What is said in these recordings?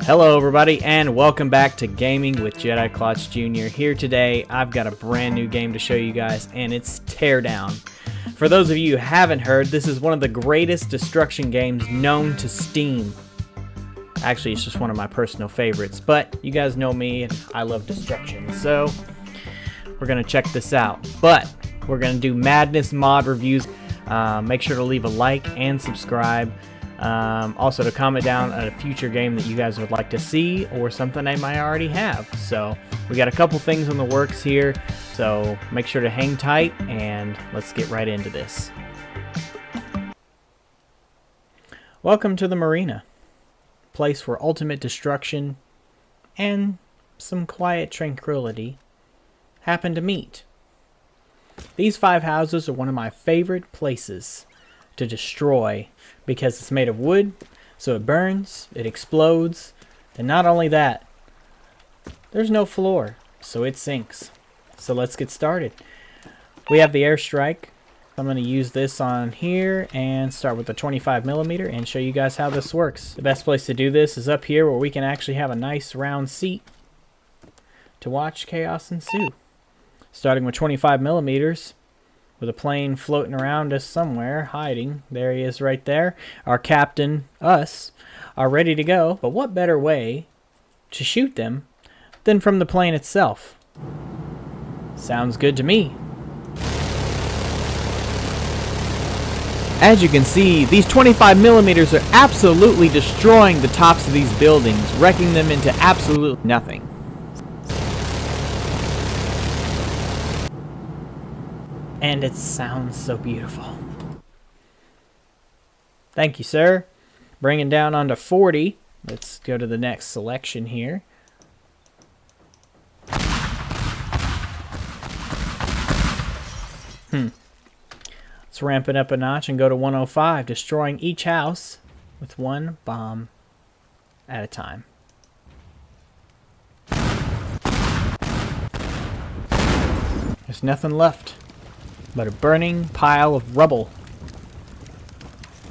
Hello everybody and welcome back to Gaming with Jedi Klotz Jr. Here today, I've got a brand new game to show you guys, and it's Teardown. For those of you who haven't heard, this is one of the greatest destruction games known to Steam. Actually, it's just one of my personal favorites, but you guys know me and I love destruction, so we're going to check this out. But we're going to do madness mod reviews. Make sure to leave a like and subscribe. Also to comment down a future game that you guys would like to see or something I might already have. So we got a couple things in the works here, so make sure to hang tight and let's get right into this. Welcome to the marina, place where ultimate destruction and some quiet tranquility happen to meet. These 5 houses are one of my favorite places to destroy because it's made of wood, so it burns, it explodes, and not only that, there's no floor, so it sinks. So let's get started. We have the airstrike. I'm going to use this on here and start with the 25mm and show you guys how this works. The best place to do this is up here where we can actually have a nice round seat to watch chaos ensue. Starting with 25mm. With a plane floating around us somewhere, hiding. There he is right there. Our captain, us, are ready to go. But what better way to shoot them than from the plane itself? Sounds good to me. As you can see, these 25mm are absolutely destroying the tops of these buildings, wrecking them into absolute nothing. And it sounds so beautiful. Thank you, sir. Bringing down onto 40. Let's go to the next selection here. Let's ramp it up a notch and go to 105, destroying each house with one bomb at a time. There's nothing left but a burning pile of rubble.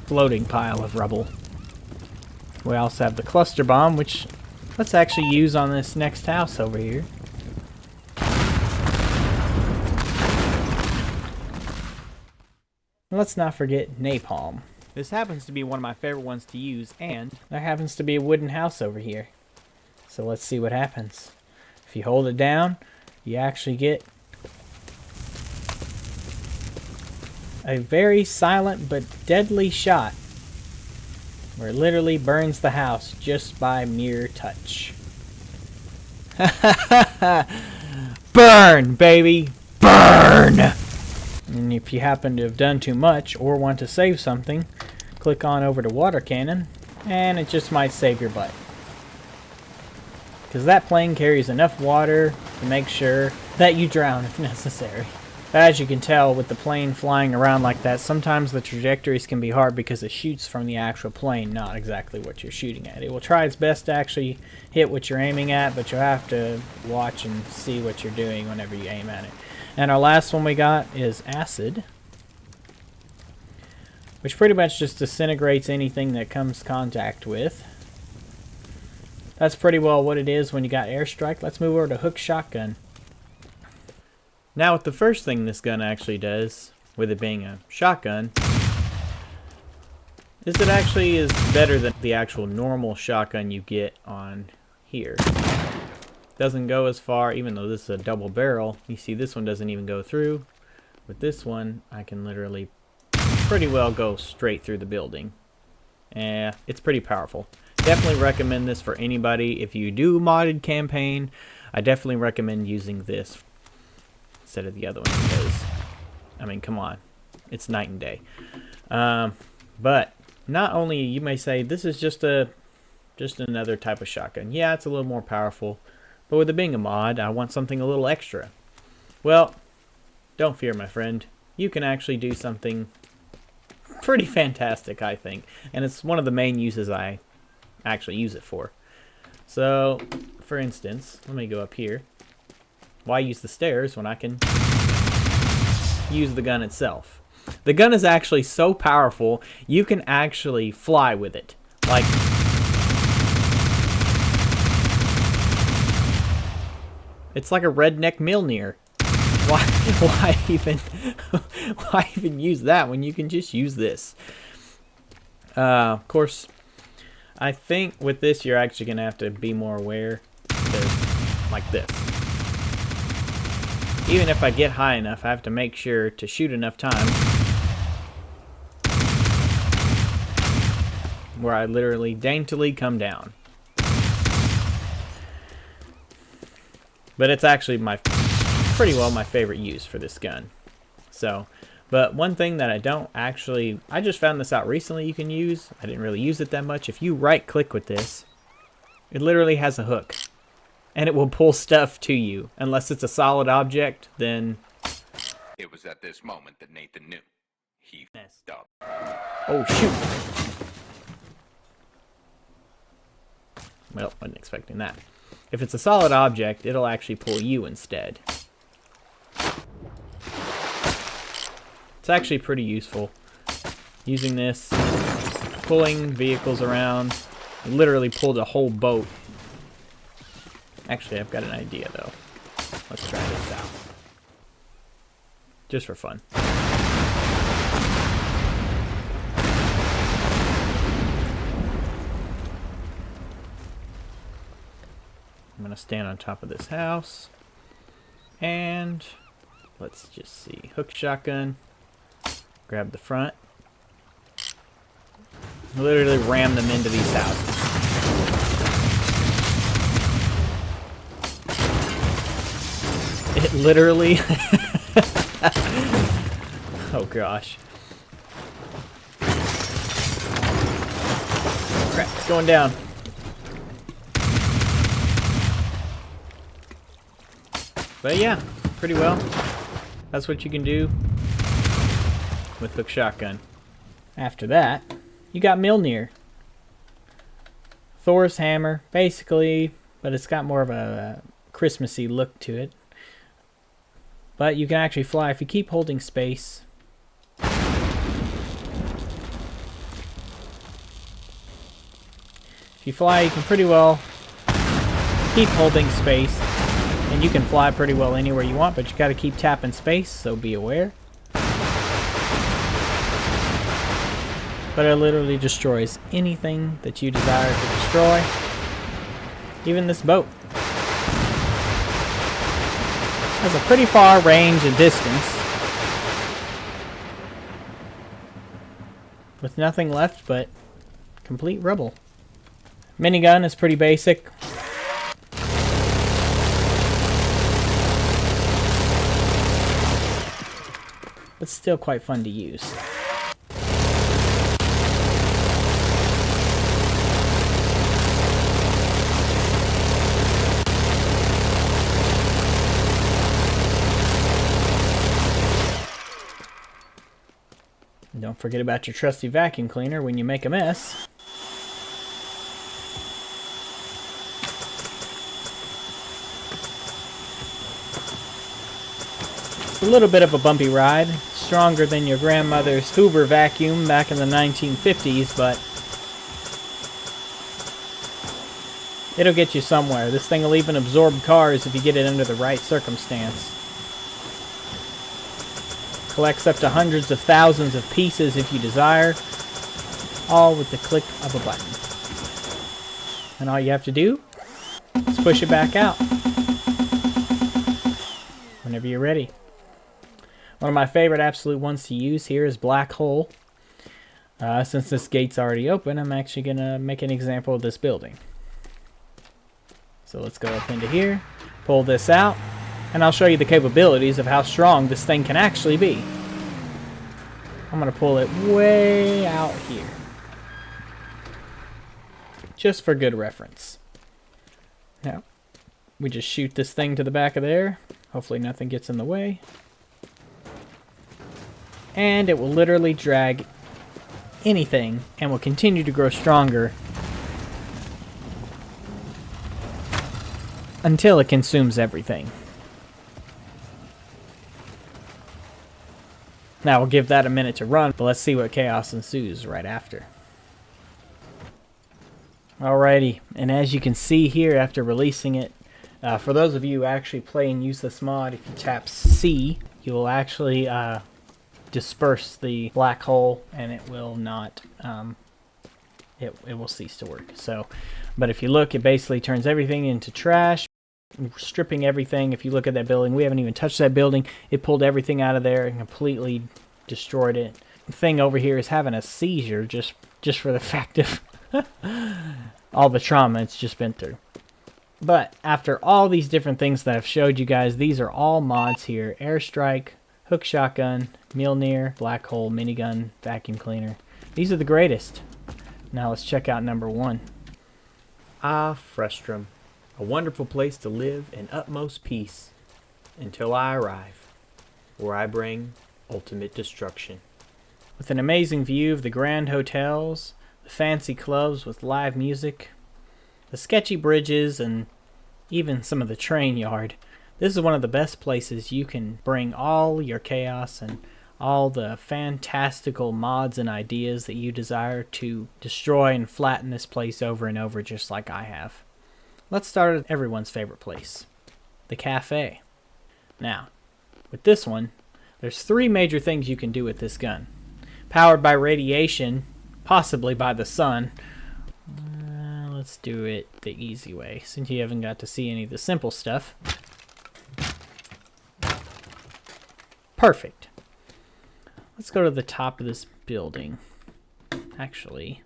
Floating pile of rubble. We also have the cluster bomb, which let's actually use on this next house over here. And let's not forget napalm. This happens to be one of my favorite ones to use, and there happens to be a wooden house over here. So let's see what happens. If you hold it down, you actually get a very silent but deadly shot where it literally burns the house just by mere touch. Burn, baby! Burn! And if you happen to have done too much or want to save something, click on over to water cannon and it just might save your butt. Because that plane carries enough water to make sure that you drown if necessary. As you can tell, with the plane flying around like that, sometimes the trajectories can be hard because it shoots from the actual plane, not exactly what you're shooting at. It will try its best to actually hit what you're aiming at, but you'll have to watch and see what you're doing whenever you aim at it. And our last one we got is acid, which pretty much just disintegrates anything that comes contact with. That's pretty well what it is when you got airstrike. Let's move over to hook shotgun. Now, with the first thing this gun actually does, with it being a shotgun, is it actually is better than the actual normal shotgun you get on here. Doesn't go as far, even though this is a double barrel. You see this one doesn't even go through. With this one, I can literally pretty well go straight through the building. It's pretty powerful. Definitely recommend this for anybody. If you do modded campaign, I definitely recommend using this instead of the other one, because I mean, come on, it's night and day. But not only, you may say this is just another type of shotgun. Yeah, it's a little more powerful, but with it being a mod, I want something a little extra. Well, don't fear, my friend. You can actually do something pretty fantastic, I think, and it's one of the main uses I actually use it for. So, for instance, let me go up here. Why use the stairs when I can use the gun itself? The gun is actually so powerful, you can actually fly with it. Like, It's like a redneck Mjolnir. Why even why even use that when you can just use this? Of course, I think with this you're actually gonna have to be more aware, because like this. Even if I get high enough, I have to make sure to shoot enough time where I literally daintily come down. But it's actually pretty well my favorite use for this gun. So, but one thing that I just found this out recently you can use. I didn't really use it that much. If you right click with this, it literally has a hook. And it will pull stuff to you. Unless it's a solid object, then... It was at this moment that Nathan knew. He messed up. Oh, shoot. Well, wasn't expecting that. If it's a solid object, it'll actually pull you instead. It's actually pretty useful. Using this, pulling vehicles around. I literally pulled a whole boat. Actually, I've got an idea though. Let's try this out. Just for fun. I'm gonna stand on top of this house. And let's just see. Hook shotgun. Grab the front. Literally ram them into these houses. It literally... Oh gosh. Crap, it's going down. But yeah, pretty well. That's what you can do with hook shotgun. After that, you got Mjolnir. Thor's hammer, basically, but it's got more of a Christmassy look to it. But you can actually fly if you keep holding space. If you fly, you can pretty well keep holding space. And you can fly pretty well anywhere you want, but you got to keep tapping space, so be aware. But it literally destroys anything that you desire to destroy. Even this boat. Has a pretty far range and distance. With nothing left but complete rubble. Minigun is pretty basic. But still quite fun to use. And don't forget about your trusty vacuum cleaner when you make a mess. It's a little bit of a bumpy ride. Stronger than your grandmother's Hoover vacuum back in the 1950s, but it'll get you somewhere. This thing will even absorb cars if you get it under the right circumstance. Collects up to hundreds of thousands of pieces if you desire, all with the click of a button. And all you have to do is push it back out whenever you're ready. One of my favorite absolute ones to use here is Black Hole. Since this gate's already open, I'm actually going to make an example of this building. So let's go up into here, pull this out, and I'll show you the capabilities of how strong this thing can actually be. I'm going to pull it way out here. Just for good reference. Now, we just shoot this thing to the back of there. Hopefully nothing gets in the way. And it will literally drag anything and will continue to grow stronger until it consumes everything. Now we'll give that a minute to run, but let's see what chaos ensues right after. Alrighty, and as you can see here after releasing it, For those of you who actually play and use this mod, if you tap C, you will actually disperse the black hole, and it will not, it will cease to work. So, but if you look, it basically turns everything into trash, stripping everything. If you look at that building, we haven't even touched that building. It pulled everything out of there and completely destroyed it. The thing over here is having a seizure just for the fact of all the trauma it's just been through. But after all these different things that I've showed you guys, these are all mods here. Airstrike, hook shotgun, Mjolnir, black hole, minigun, vacuum cleaner. These are the greatest. Now let's check out number 1. Ah, Frustrum. A wonderful place to live in utmost peace until I arrive, where I bring ultimate destruction. With an amazing view of the grand hotels, the fancy clubs with live music, the sketchy bridges, and even some of the train yard, this is one of the best places you can bring all your chaos and all the fantastical mods and ideas that you desire to destroy and flatten this place over and over, just like I have. Let's start at everyone's favorite place, the cafe. Now, with this one, there's 3 major things you can do with this gun. Powered by radiation, possibly by the sun. Let's do it the easy way, since you haven't got to see any of the simple stuff. Perfect. Let's go to the top of this building. Actually,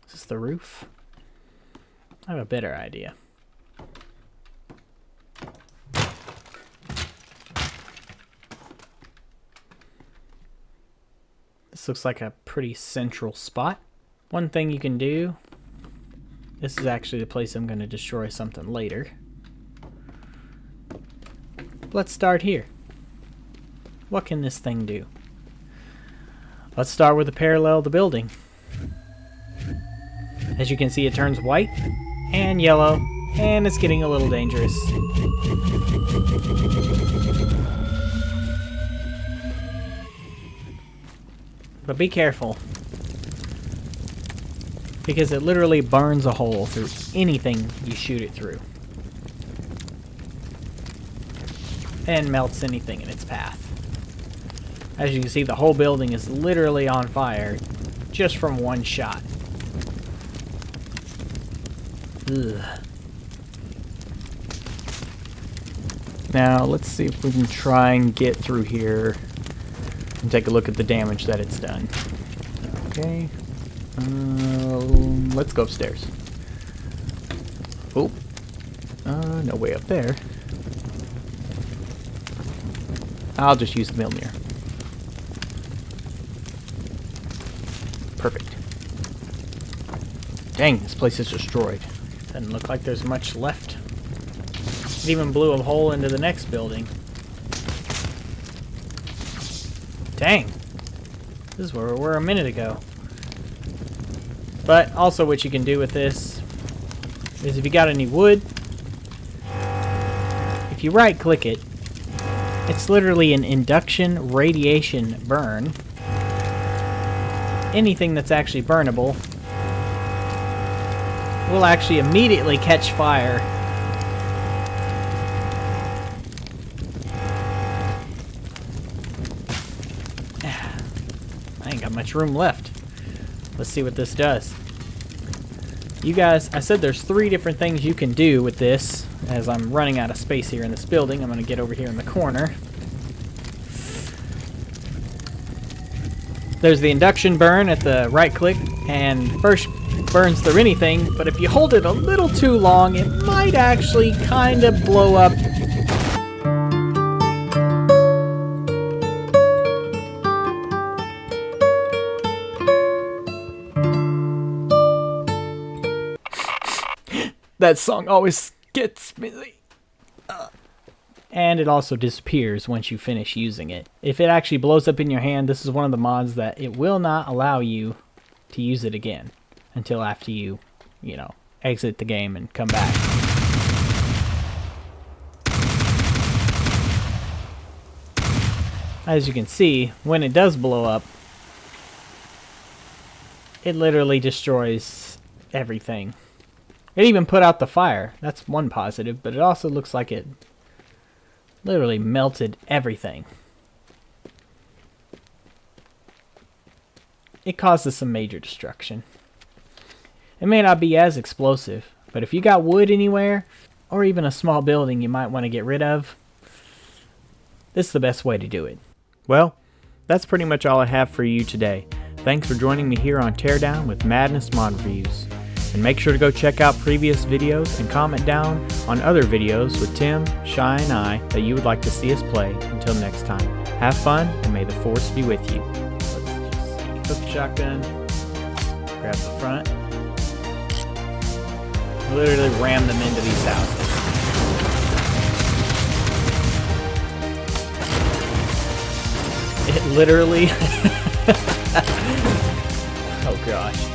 is this the roof? I have a better idea. This looks like a pretty central spot. One thing you can do, this is actually the place I'm going to destroy something later. Let's start here. What can this thing do? Let's start with a parallel of the building. As you can see, it turns white and yellow, and it's getting a little dangerous. But be careful, because it literally burns a hole through anything you shoot it through, and melts anything in its path. As you can see, the whole building is literally on fire just from one shot. Ugh. Now, let's see if we can try and get through here and take a look at the damage that it's done. Okay. Let's go upstairs. Oh. No way up there. I'll just use the Mjolnir. Perfect. Dang, this place is destroyed. Doesn't look like there's much left. It even blew a hole into the next building. Dang. This is where we were a minute ago. But also what you can do with this is if you got any wood, if you right click it, it's literally an induction radiation burn. Anything that's actually burnable will actually immediately catch fire. I ain't got much room left. Let's see what this does. You guys, I said there's 3 different things you can do with this. As I'm running out of space here in this building, I'm going to get over here in the corner. There's the induction burn at the right click, and first burns through anything, but if you hold it a little too long, it might actually kind of blow up. That song always gets me. And it also disappears once you finish using it. If it actually blows up in your hand, this is one of the mods that it will not allow you to use it again until after you exit the game and come back. As you can see, when it does blow up, it literally destroys everything. It even put out the fire. That's one positive, but it also looks like it literally melted everything. It causes some major destruction. It may not be as explosive, but if you got wood anywhere, or even a small building you might want to get rid of, this is the best way to do it. Well, that's pretty much all I have for you today. Thanks for joining me here on Teardown with Madness Mod Reviews. And make sure to go check out previous videos and comment down on other videos with Tim, Shy, and I that you would like to see us play. Until next time, have fun and may the force be with you. Let's just see. Put the shotgun, grab the front, literally ram them into these houses. It literally... Oh gosh.